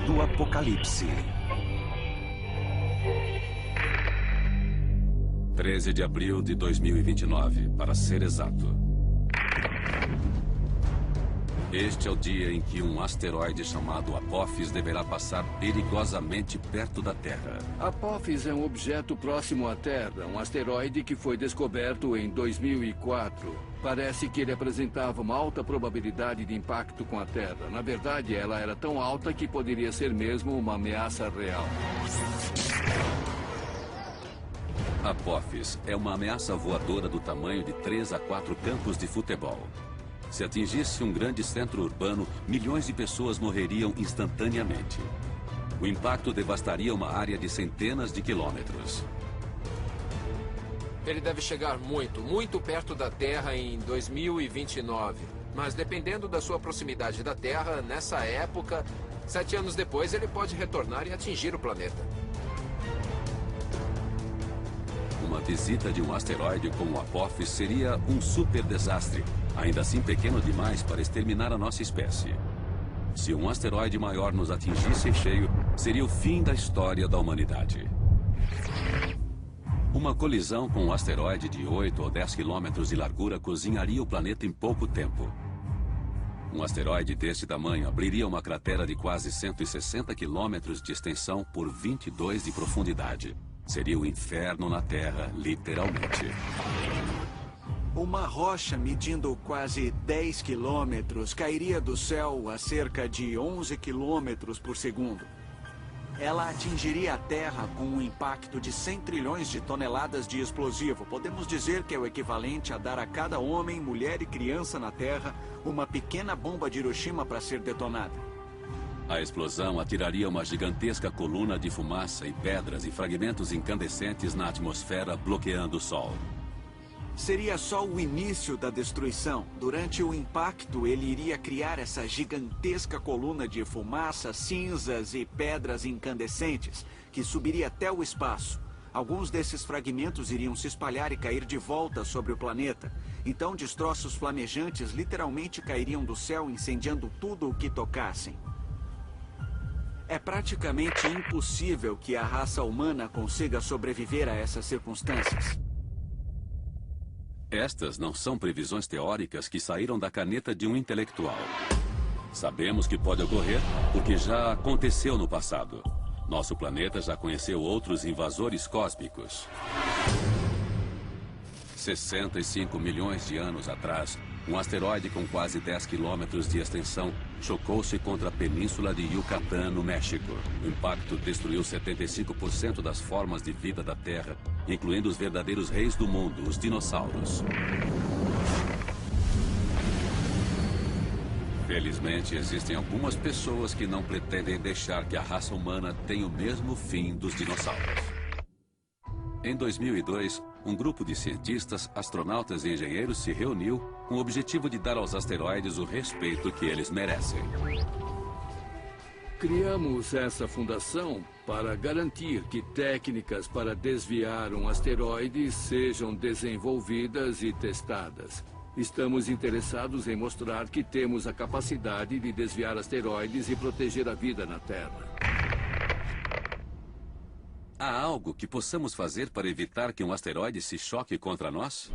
do Apocalipse. 13 de abril de 2029, para ser exato. Este é o dia em que um asteroide chamado Apophis deverá passar perigosamente perto da Terra. Apophis é um objeto próximo à Terra, um asteroide que foi descoberto em 2004. Parece que ele apresentava uma alta probabilidade de impacto com a Terra. Na verdade, ela era tão alta que poderia ser mesmo uma ameaça real. Apophis é uma ameaça voadora do tamanho de 3 a 4 campos de futebol. Se atingisse um grande centro urbano, milhões de pessoas morreriam instantaneamente. O impacto devastaria uma área de centenas de quilômetros. Ele deve chegar muito perto da Terra em 2029. Mas dependendo da sua proximidade da Terra, nessa época, 7 anos depois, ele pode retornar e atingir o planeta. Uma visita de um asteroide como o Apophis seria um super desastre, ainda assim pequeno demais para exterminar a nossa espécie. Se um asteroide maior nos atingisse em cheio, seria o fim da história da humanidade. Uma colisão com um asteroide de 8 ou 10 quilômetros de largura cozinharia o planeta em pouco tempo. Um asteroide desse tamanho abriria uma cratera de quase 160 quilômetros de extensão por 22 de profundidade. Seria o inferno na Terra, literalmente. Uma rocha medindo quase 10 quilômetros cairia do céu a cerca de 11 quilômetros por segundo. Ela atingiria a Terra com um impacto de 100 trilhões de toneladas de explosivo. Podemos dizer que é o equivalente a dar a cada homem, mulher e criança na Terra uma pequena bomba de Hiroshima para ser detonada. A explosão atiraria uma gigantesca coluna de fumaça e pedras e fragmentos incandescentes na atmosfera, bloqueando o Sol. Seria só o início da destruição. Durante o impacto, ele iria criar essa gigantesca coluna de fumaça, cinzas e pedras incandescentes, que subiria até o espaço. Alguns desses fragmentos iriam se espalhar e cair de volta sobre o planeta. Então, destroços flamejantes literalmente cairiam do céu, incendiando tudo o que tocassem. É praticamente impossível que a raça humana consiga sobreviver a essas circunstâncias. Estas não são previsões teóricas que saíram da caneta de um intelectual. Sabemos que pode ocorrer porque já aconteceu no passado. Nosso planeta já conheceu outros invasores cósmicos. 65 milhões de anos atrás, um asteroide com quase 10 quilômetros de extensão chocou-se contra a península de Yucatán, no México. O impacto destruiu 75% das formas de vida da Terra, incluindo os verdadeiros reis do mundo, os dinossauros. Felizmente, existem algumas pessoas que não pretendem deixar que a raça humana tenha o mesmo fim dos dinossauros. Em 2002, um grupo de cientistas, astronautas e engenheiros se reuniu com o objetivo de dar aos asteroides o respeito que eles merecem. Criamos essa fundação para garantir que técnicas para desviar um asteroide sejam desenvolvidas e testadas. Estamos interessados em mostrar que temos a capacidade de desviar asteroides e proteger a vida na Terra. Há algo que possamos fazer para evitar que um asteroide se choque contra nós?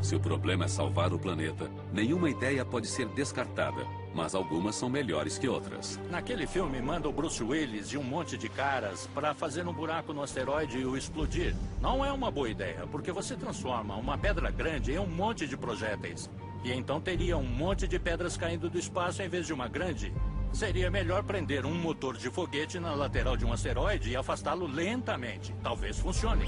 Se o problema é salvar o planeta, nenhuma ideia pode ser descartada, mas algumas são melhores que outras. Naquele filme, manda o Bruce Willis e um monte de caras para fazer um buraco no asteroide e o explodir. Não é uma boa ideia, porque você transforma uma pedra grande em um monte de projéteis. E então teria um monte de pedras caindo do espaço em vez de uma grande. Seria melhor prender um motor de foguete na lateral de um asteroide e afastá-lo lentamente. Talvez funcione.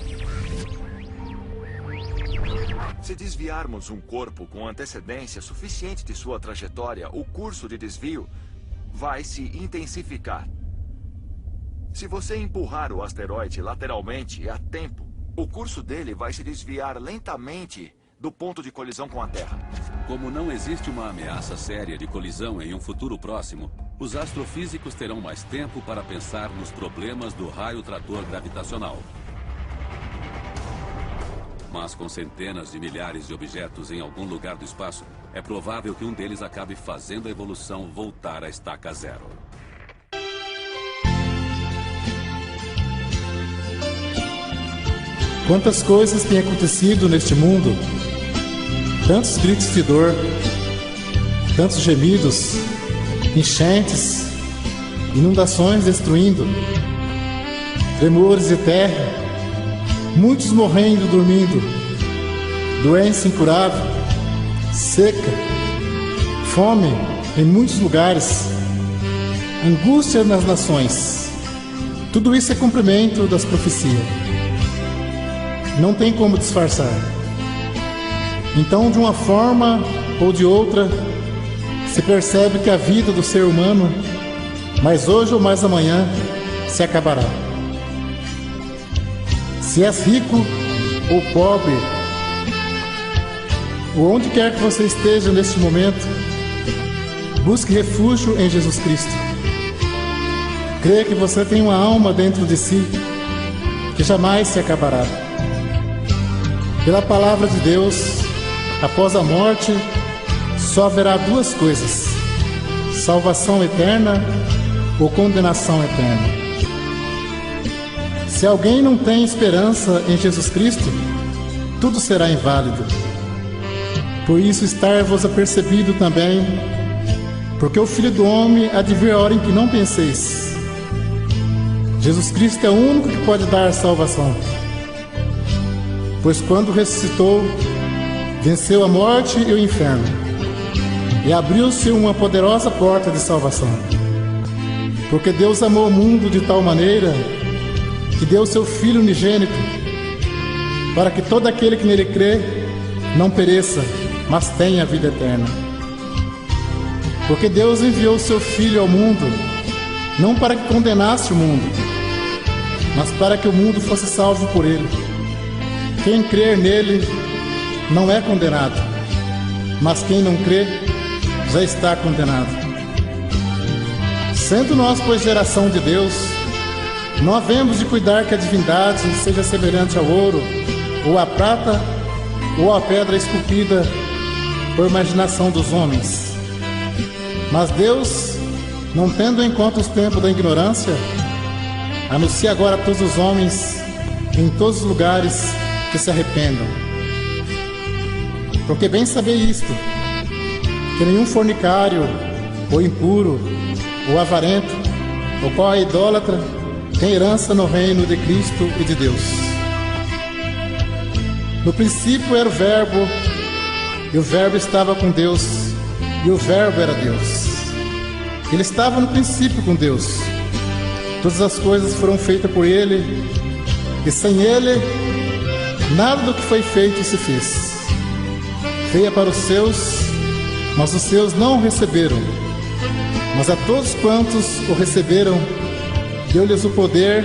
Se desviarmos um corpo com antecedência suficiente de sua trajetória, o curso de desvio vai se intensificar. Se você empurrar o asteroide lateralmente a tempo, o curso dele vai se desviar lentamente do ponto de colisão com a Terra. Como não existe uma ameaça séria de colisão em um futuro próximo, os astrofísicos terão mais tempo para pensar nos problemas do raio trator gravitacional. Mas com centenas de milhares de objetos em algum lugar do espaço, é provável que um deles acabe fazendo a evolução voltar à estaca zero. Quantas coisas têm acontecido neste mundo, tantos gritos de dor, tantos gemidos, enchentes, inundações destruindo, tremores de terra, muitos morrendo, dormindo, doença incurável, seca, fome em muitos lugares, angústia nas nações. Tudo isso é cumprimento das profecias. Não tem como disfarçar. Então, de uma forma ou de outra, se percebe que a vida do ser humano, mais hoje ou mais amanhã, se acabará. Se és rico ou pobre, ou onde quer que você esteja neste momento, busque refúgio em Jesus Cristo. Creia que você tem uma alma dentro de si que jamais se acabará. Pela palavra de Deus, após a morte, só haverá duas coisas: salvação eterna ou condenação eterna. Se alguém não tem esperança em Jesus Cristo, tudo será inválido. Por isso estar-vos apercebido também, porque o Filho do Homem há de vir a hora em que não penseis. Jesus Cristo é o único que pode dar salvação. Pois quando ressuscitou, venceu a morte e o inferno, e abriu-se uma poderosa porta de salvação. Porque Deus amou o mundo de tal maneira que deu seu Filho unigênito, para que todo aquele que nele crê não pereça, mas tenha a vida eterna. Porque Deus enviou seu Filho ao mundo, não para que condenasse o mundo, mas para que o mundo fosse salvo por ele. Quem crer nele não é condenado, mas quem não crê já está condenado. Sendo nós, pois, geração de Deus, não havemos de cuidar que a divindade seja semelhante ao ouro, ou à prata, ou à pedra esculpida por imaginação dos homens. Mas Deus, não tendo em conta os tempos da ignorância, anuncia agora a todos os homens, em todos os lugares, que se arrependam. Porque bem sabei isto, que nenhum fornicário, ou impuro, ou avarento, ou qual é idólatra, tem herança no reino de Cristo e de Deus. No princípio era o Verbo, e o Verbo estava com Deus, e o Verbo era Deus. Ele estava no princípio com Deus. Todas as coisas foram feitas por Ele, e sem Ele, nada do que foi feito se fez. Veio para os seus, mas os seus não o receberam. Mas a todos quantos o receberam, deu-lhes o poder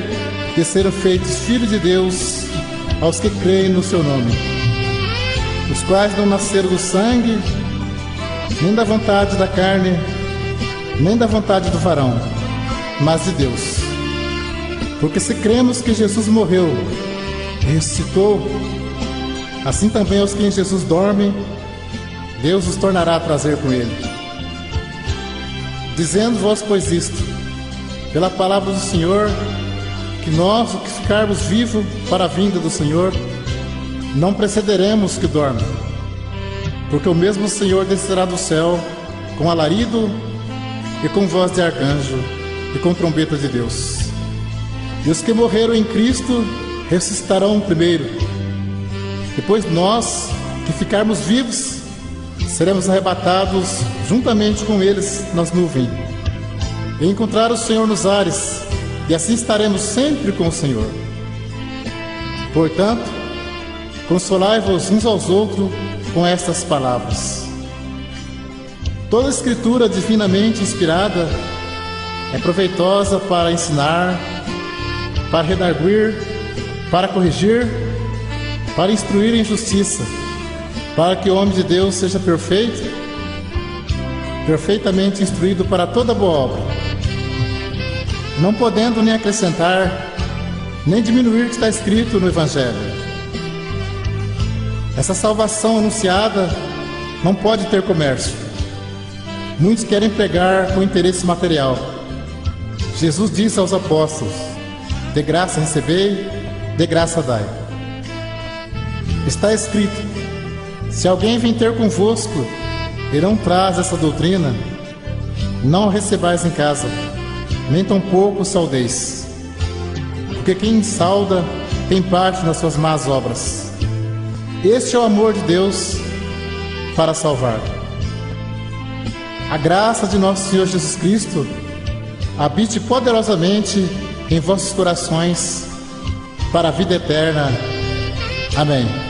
de serem feitos filhos de Deus, aos que creem no seu nome, os quais não nasceram do sangue, nem da vontade da carne, nem da vontade do varão, mas de Deus. Porque se cremos que Jesus morreu e ressuscitou, assim também os que em Jesus dormem, Deus os tornará a trazer com ele. Dizendo-vos, pois, isto, pela palavra do Senhor, que nós, o que ficarmos vivos para a vinda do Senhor, não precederemos os que dormem. Porque o mesmo Senhor descerá do céu com alarido e com voz de arcanjo e com trombeta de Deus. E os que morreram em Cristo ressuscitarão primeiro. Depois nós, que ficarmos vivos, seremos arrebatados juntamente com eles nas nuvens, e encontrar o Senhor nos ares, e assim estaremos sempre com o Senhor. Portanto, consolai-vos uns aos outros com estas palavras. Toda a Escritura divinamente inspirada é proveitosa para ensinar, para redarguir, para corrigir, para instruir em justiça, para que o homem de Deus seja perfeito, perfeitamente instruído para toda boa obra, não podendo nem acrescentar, nem diminuir o que está escrito no Evangelho. Essa salvação anunciada não pode ter comércio. Muitos querem pregar com interesse material. Jesus disse aos apóstolos: de graça recebei, de graça dai. Está escrito: se alguém vem ter convosco e não traz essa doutrina, não o recebais em casa, nem tampouco o saudeis. Porque quem sauda tem parte nas suas más obras. Este é o amor de Deus para salvar. A graça de nosso Senhor Jesus Cristo habite poderosamente em vossos corações para a vida eterna. Amém.